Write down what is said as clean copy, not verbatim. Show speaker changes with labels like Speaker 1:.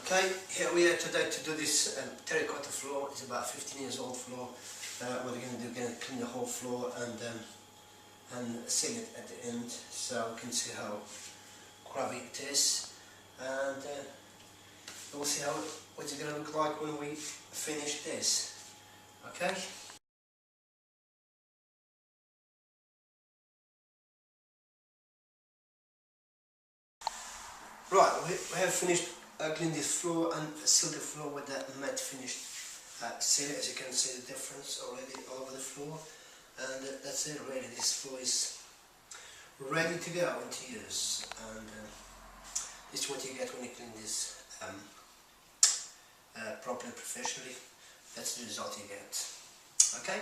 Speaker 1: Okay, here we are today to do this terracotta floor. It's about 15 years old floor. What we're going to do, we're going to clean the whole floor and seal it at the end, so we can see how grubby it is, and we'll see what it's going to look like when we finish this. Okay. Right, we have finished cleaning this floor and sealed the floor with the matte finished seal. As you can see the difference already all over the floor, and that's it really. This floor is ready to go into use, and this is what you get when you clean this properly, professionally. That's the result you get. Okay.